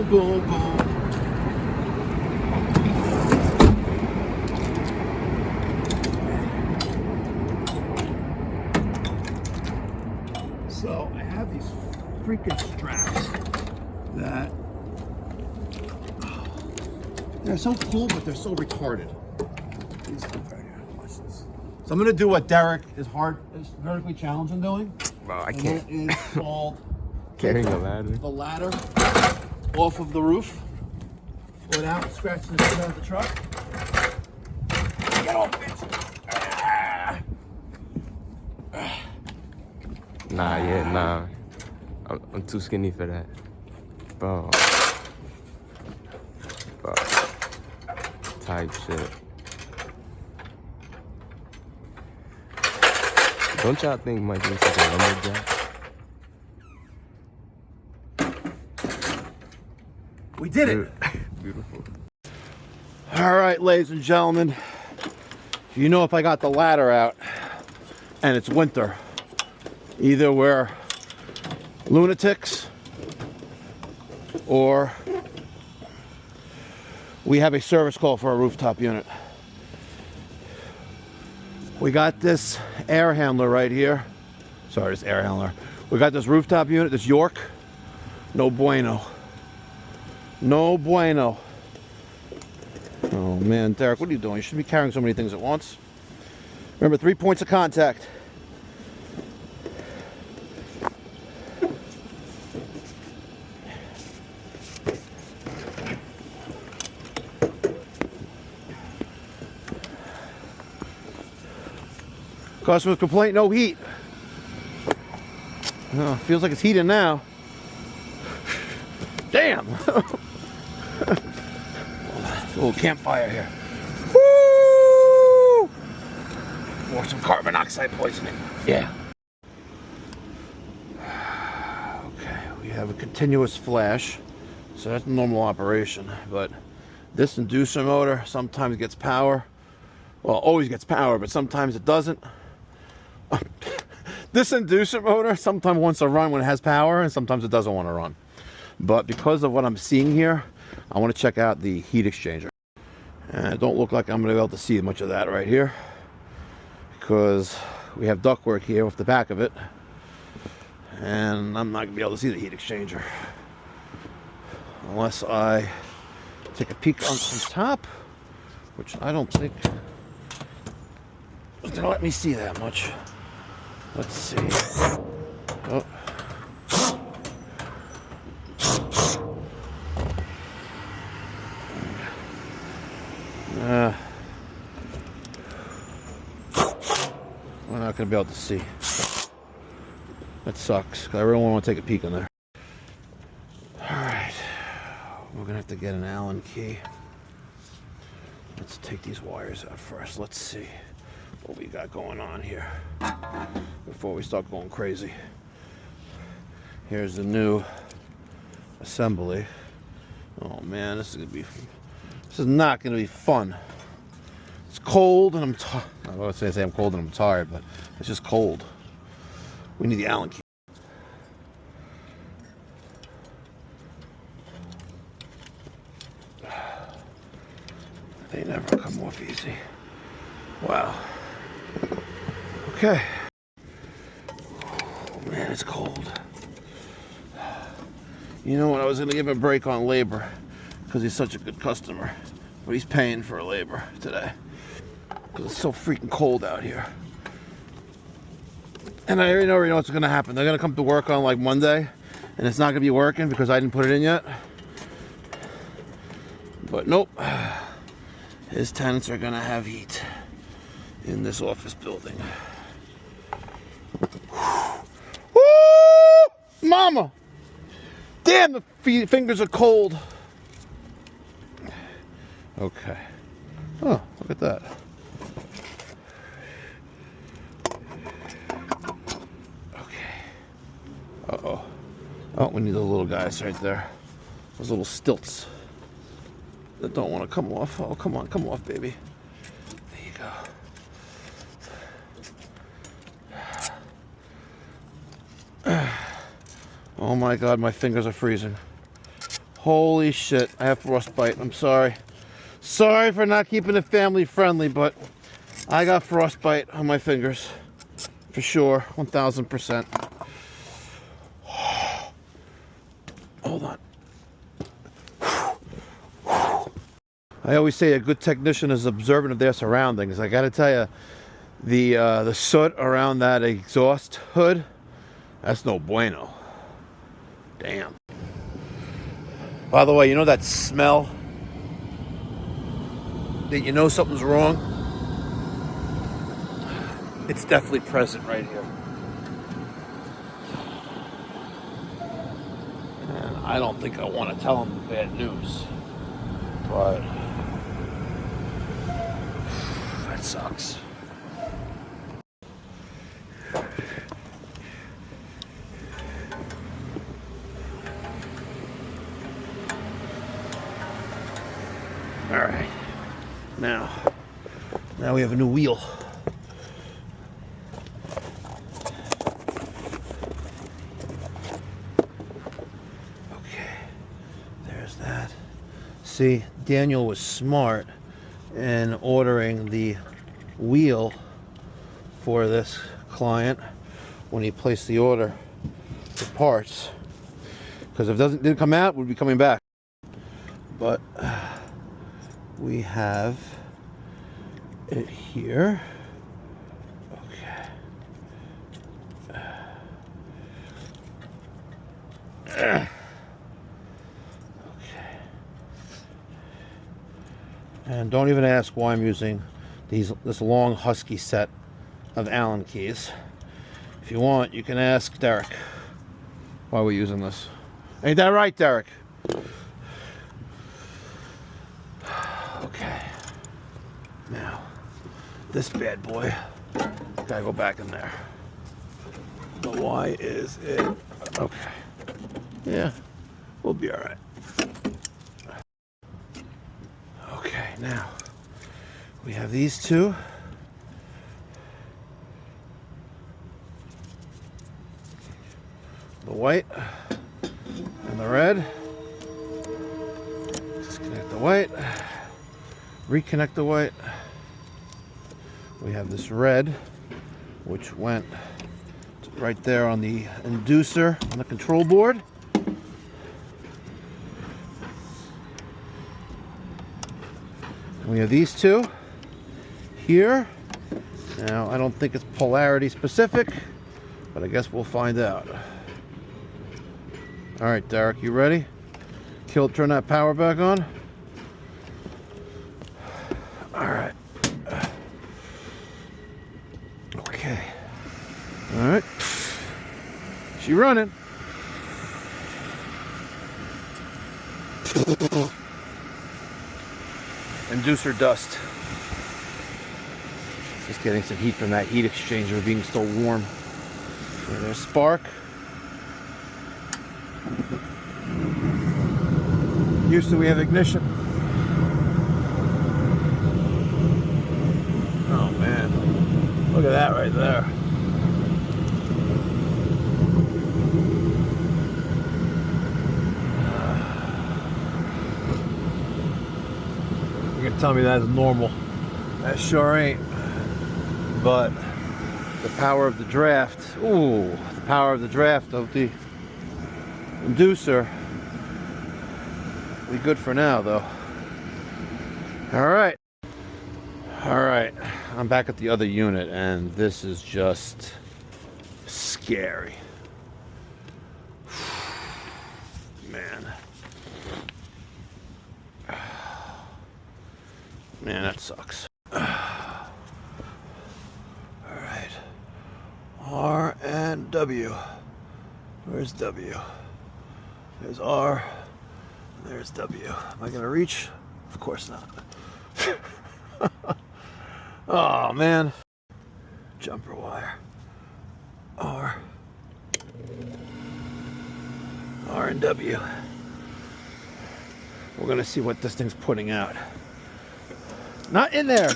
boom, boom. So I have these freaking straps that they're so cool, but they're so retarded. Watch this. So I'm gonna do what Derek is vertically challenged in doing. Bro, I can't. It is called carrying a ladder. The ladder off of the roof without scratching the shit out of the truck. Get off, bitch! Nah. I'm too skinny for that. Bro. Type shit. Don't y'all think Mikey is like a lumberjack? We did it! Beautiful. All right, ladies and gentlemen. You know, if I got the ladder out and it's winter, either we're lunatics or we have a service call for a rooftop unit. We got this air handler right here. Sorry, this air handler. We got this rooftop unit, this York. No bueno. No bueno. Oh man, Derek, what are you doing? You shouldn't be carrying so many things at once. Remember, 3 points of contact. Customer complaint, no heat. Oh, feels like it's heating now. Damn! A little campfire here. Woo! Or some carbon monoxide poisoning. Yeah. Okay, we have a continuous flash, so that's normal operation. But this inducer motor sometimes gets power. Well, always gets power, but sometimes it doesn't. This inducer motor sometimes wants to run when it has power, and sometimes it doesn't want to run. But because of what I'm seeing here, I want to check out the heat exchanger. And it don't look like I'm going to be able to see much of that right here, because we have ductwork here off the back of it, and I'm not going to be able to see the heat exchanger unless I take a peek on top, which I don't think it's going to let me see that much. Let's see. Oh. We're not going to be able to see. That sucks, because I really want to take a peek in there. Alright. We're going to have to get an Allen key. Let's take these wires out first. Let's see what we got going on here before we start going crazy. Here's the new assembly. Oh man, this is not gonna be fun. It's cold and I was gonna say I'm cold and I'm tired, but it's just cold. We need the Allen key. They never come off easy. Wow. Okay. Oh man, it's cold. You know what? I was gonna give him a break on labor because he's such a good customer, but he's paying for labor today because it's so freaking cold out here. And I already know what's gonna happen. They're gonna come to work on like Monday, and it's not gonna be working because I didn't put it in yet. But nope. His tenants are gonna have heat in this office building. Woo! Mama! Damn, the fingers are cold. Okay. Oh, look at that. Okay. Uh-oh. Oh, we need those little guys right there. Those little stilts that don't want to come off. Oh, come on, come off, baby. There you go. Oh my God, my fingers are freezing. Holy shit, I have frostbite. I'm sorry. Sorry for not keeping it family friendly, but I got frostbite on my fingers. For sure, 1000%. Hold on. I always say a good technician is observant of their surroundings. I gotta tell you, the soot around that exhaust hood, that's no bueno. Damn. By the way, you know that smell that you know something's wrong? It's definitely present right here. And I don't think I want to tell them the bad news, but that sucks. All right, now we have a new wheel. Okay, there's that. See, Daniel was smart in ordering the wheel for this client when he placed the order for parts, because if it didn't come out, we'd be coming back. But we have it here. Okay. Okay. And don't even ask why I'm using this long husky set of Allen keys. If you want, you can ask Derek why we're using this. Ain't that right, Derek? Okay. Now, this bad boy, gotta go back in there. But why is it? Okay. Yeah, we'll be all right. Okay, now we have these two. The white and the red. Disconnect the white. Reconnect the white. We have this red, which went right there on the inducer on the control board. And we have these two here. Now, I don't think it's polarity specific, but I guess we'll find out. All right, Derek, you ready? Turn that power back on. All right. Okay. All right. She running. Inducer dust. Just getting some heat from that heat exchanger being still warm. Okay, there's spark. Houston, we have ignition. Oh man, look at that right there. You can tell me that's normal. That sure ain't. But the power of the draft, ooh, the power of the draft of the inducer. We good for now, though. All right. I'm back at the other unit, and this is just scary. Man, that sucks. All right. R and W. Where's W? There's R. There's W. Am I gonna reach? Of course not. Oh man. Jumper wire. R and W. We're gonna see what this thing's putting out. Not in there.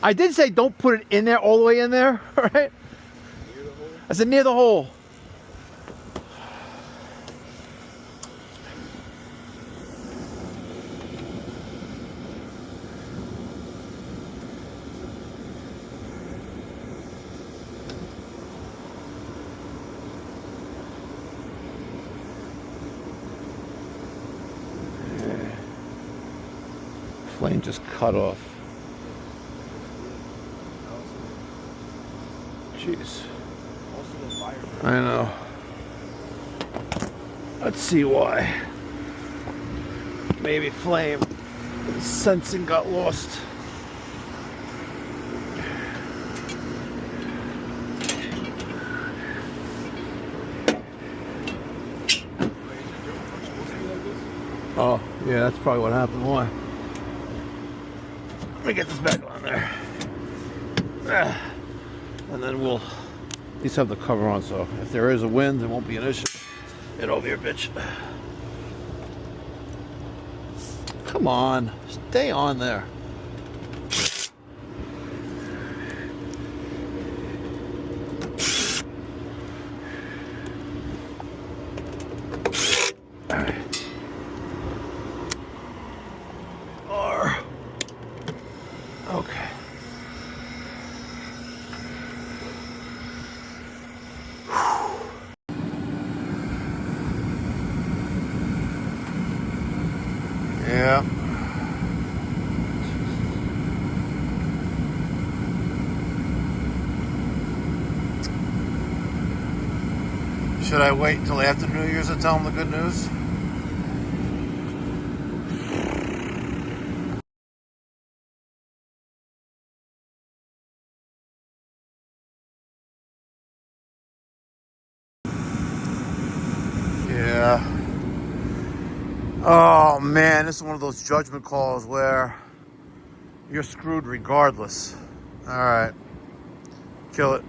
I did say don't put it in there, all the way in there, all right? I said near the hole. flame just cut off. Jeez. I know. Let's see why. Maybe flame sensing got lost. Oh, yeah, that's probably what happened. Why? Let me get this back on there. And then we'll at least have the cover on, so if there is a wind, it won't be an issue. Get over here, bitch. Come on, stay on there. All right. Okay. Yeah. Should I wait until after New Year's to tell them the good news? Yeah. Oh man, this is one of those judgment calls where you're screwed regardless. All right, kill it.